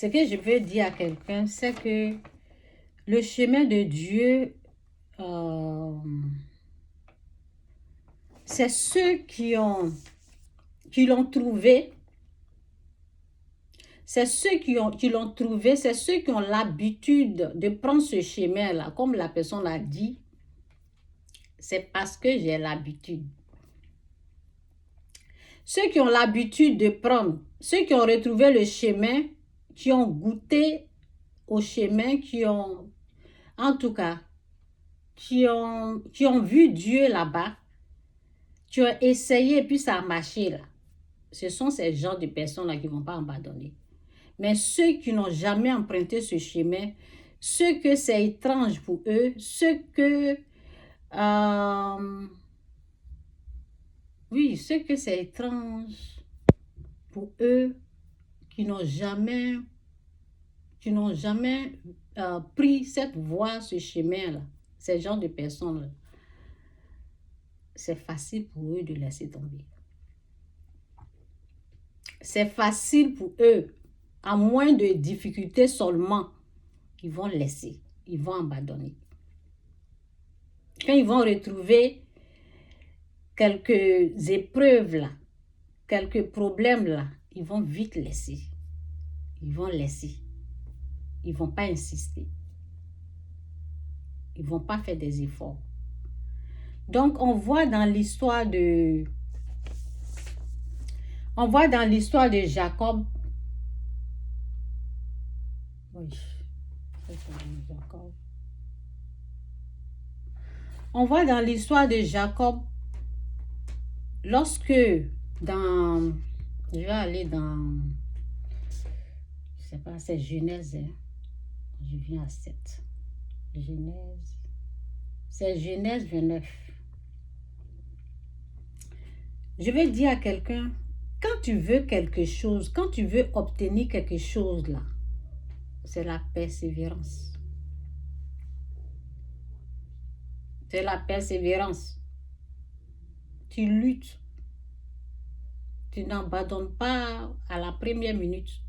Ce que je veux dire à quelqu'un, c'est que le chemin de Dieu, c'est ceux qui l'ont trouvé. C'est ceux qui l'ont trouvé, c'est ceux qui ont l'habitude de prendre ce chemin-là. Comme la personne a dit, c'est parce que j'ai l'habitude. Ceux qui ont l'habitude de prendre, ceux qui ont retrouvé le chemin, qui ont goûté au chemin, en tout cas, qui ont vu Dieu là-bas, qui ont essayé et puis ça a marché là. Ce sont ces genres de personnes-là qui ne vont pas abandonner. Mais ceux qui n'ont jamais emprunté ce chemin, ceux que c'est étrange pour eux, ceux que c'est étrange pour eux, qui n'ont jamais pris cette voie, ce chemin-là, ces genres de personnes-là, c'est facile pour eux de laisser tomber. C'est facile pour eux, à moins de difficultés seulement, ils vont laisser, ils vont abandonner. Quand ils vont retrouver quelques épreuves là, quelques problèmes là, ils vont vite laisser. Ils vont laisser. Ils ne vont pas insister. Ils ne vont pas faire des efforts. Donc, on voit dans l'histoire de Jacob. Oui, on voit dans l'histoire de Jacob, lorsque je vais aller dans, je sais pas, c'est Genèse, hein? Je viens à 7. C'est Genèse 29. Je vais dire à quelqu'un, quand tu veux quelque chose, quand tu veux obtenir quelque chose là, c'est la persévérance. C'est la persévérance. Tu luttes. Tu n'abandonnes pas à la première minute.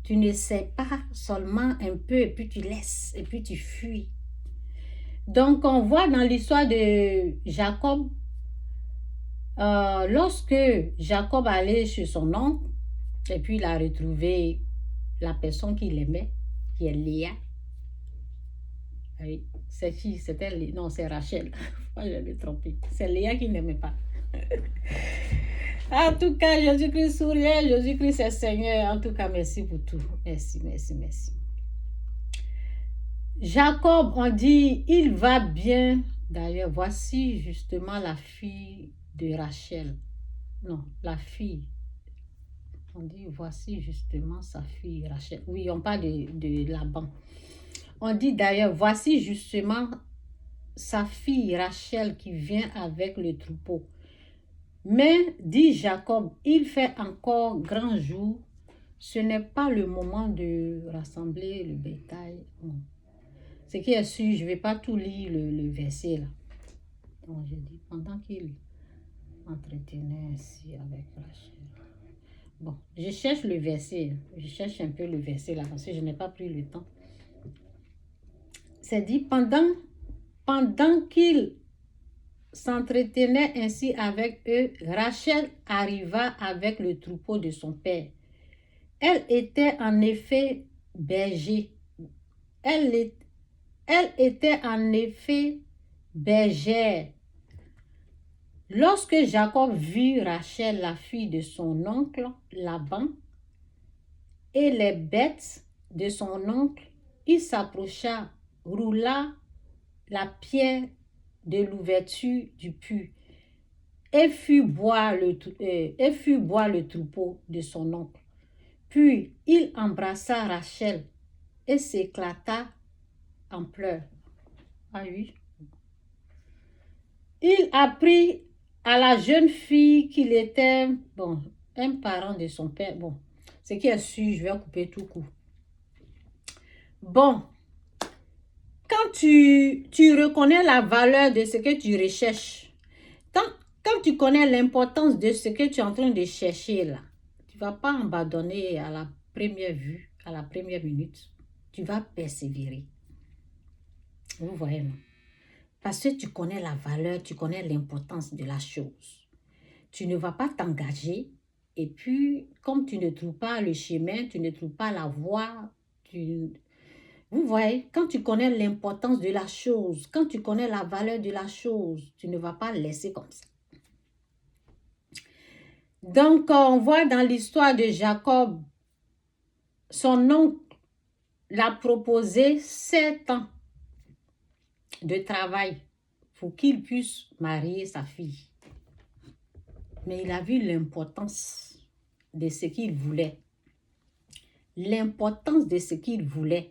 Tu n'essaies pas seulement un peu et puis tu laisses et puis tu fuis. Donc, on voit dans l'histoire de Jacob, lorsque Jacob allait chez son oncle et puis il a retrouvé la personne qu'il aimait, qui est Léa. Oui, c'est qui? C'était Léa. Non, c'est Rachel. Moi, je me trompé. C'est Léa qui n'aimait pas. En tout cas, Jésus-Christ souriait, Jésus-Christ est Seigneur. En tout cas, merci pour tout. Merci. Jacob, on dit, il va bien. D'ailleurs, voici justement la fille de Rachel. Non, la fille. On dit, voici justement sa fille Rachel. Oui, on parle de Laban. On dit d'ailleurs, voici justement sa fille Rachel qui vient avec le troupeau. Mais, dit Jacob, il fait encore grand jour. Ce n'est pas le moment de rassembler le bétail. Non. Ce qui est sûr, je ne vais pas tout lire le verset là. Donc, je dis, pendant qu'il entretenait ainsi avec Rachel. Bon, je cherche le verset. Je cherche un peu le verset là parce que je n'ai pas pris le temps. C'est dit, pendant qu'il s'entretenait ainsi avec eux, Rachel arriva avec le troupeau de son père. Elle était en effet berger. Elle était en effet bergère. Lorsque Jacob vit Rachel, la fille de son oncle Laban, et les bêtes de son oncle, il s'approcha, roula la pierre de l'ouverture du puits et fut boire le troupeau de son oncle. Puis il embrassa Rachel et s'éclata en pleurs. Ah oui. Il apprit à la jeune fille qu'il était un parent de son père. Bon, ce qui est sûr, je vais couper tout court. Bon, quand tu reconnais la valeur de ce que tu recherches, quand tu connais l'importance de ce que tu es en train de chercher là, tu ne vas pas abandonner à la première vue, à la première minute, tu vas persévérer. Vous voyez, non? Parce que tu connais la valeur, tu connais l'importance de la chose. Tu ne vas pas t'engager et puis, comme tu ne trouves pas le chemin, tu ne trouves pas la voie, vous voyez, quand tu connais l'importance de la chose, quand tu connais la valeur de la chose, tu ne vas pas laisser comme ça. Donc, on voit dans l'histoire de Jacob, son oncle l'a proposé 7 ans de travail pour qu'il puisse marier sa fille. Mais il a vu l'importance de ce qu'il voulait. L'importance de ce qu'il voulait.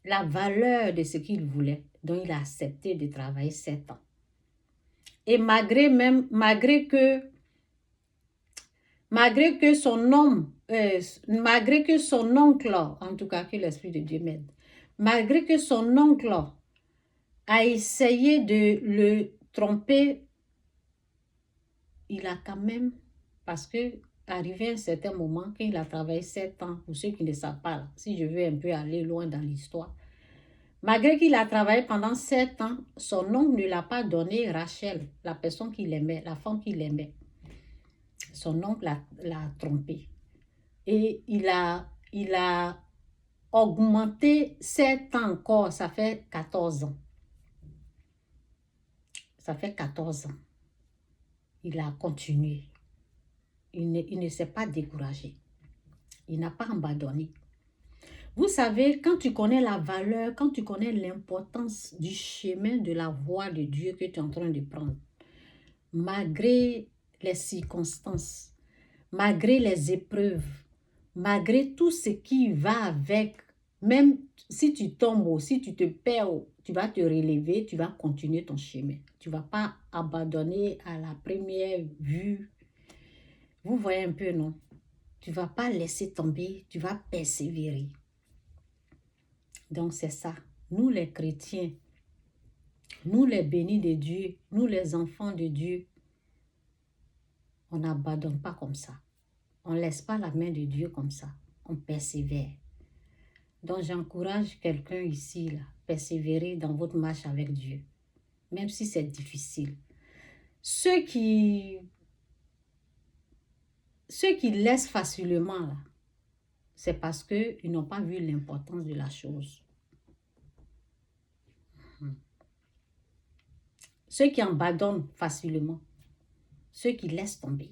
La valeur de ce qu'il voulait. Donc, il a accepté de travailler 7 ans. Et malgré que son homme, malgré que son oncle, en tout cas que l'Esprit de Dieu m'aide, malgré que son oncle a essayé de le tromper, il a quand même, parce que arrivé à un certain moment, quand il a travaillé 7 ans, pour ceux qui ne savent pas, si je veux un peu aller loin dans l'histoire, malgré qu'il a travaillé pendant 7 ans, son oncle ne l'a pas donné Rachel, la personne qu'il aimait, la femme qu'il aimait. Son oncle l'a trompé. Et il a augmenté 7 ans encore, ça fait 14 ans. Ça fait 14 ans. Il a continué. Il ne s'est pas découragé. Il n'a pas abandonné. Vous savez, quand tu connais la valeur, quand tu connais l'importance du chemin de la voie de Dieu que tu es en train de prendre, malgré les circonstances, malgré les épreuves, malgré tout ce qui va avec, même si tu tombes ou si tu te perds, tu vas te relever, tu vas continuer ton chemin. Tu ne vas pas abandonner à la première vue. Vous voyez un peu, non? Tu ne vas pas laisser tomber, tu vas persévérer. Donc c'est ça. Nous les chrétiens, nous les bénis de Dieu, nous les enfants de Dieu, on n'abandonne pas comme ça. On ne laisse pas la main de Dieu comme ça. On persévère. Donc j'encourage quelqu'un ici, là, persévérer dans votre marche avec Dieu. Même si c'est difficile. Ceux qui laissent facilement, là, c'est parce qu'ils n'ont pas vu l'importance de la chose. Ceux qui abandonnent facilement, ceux qui laissent tomber,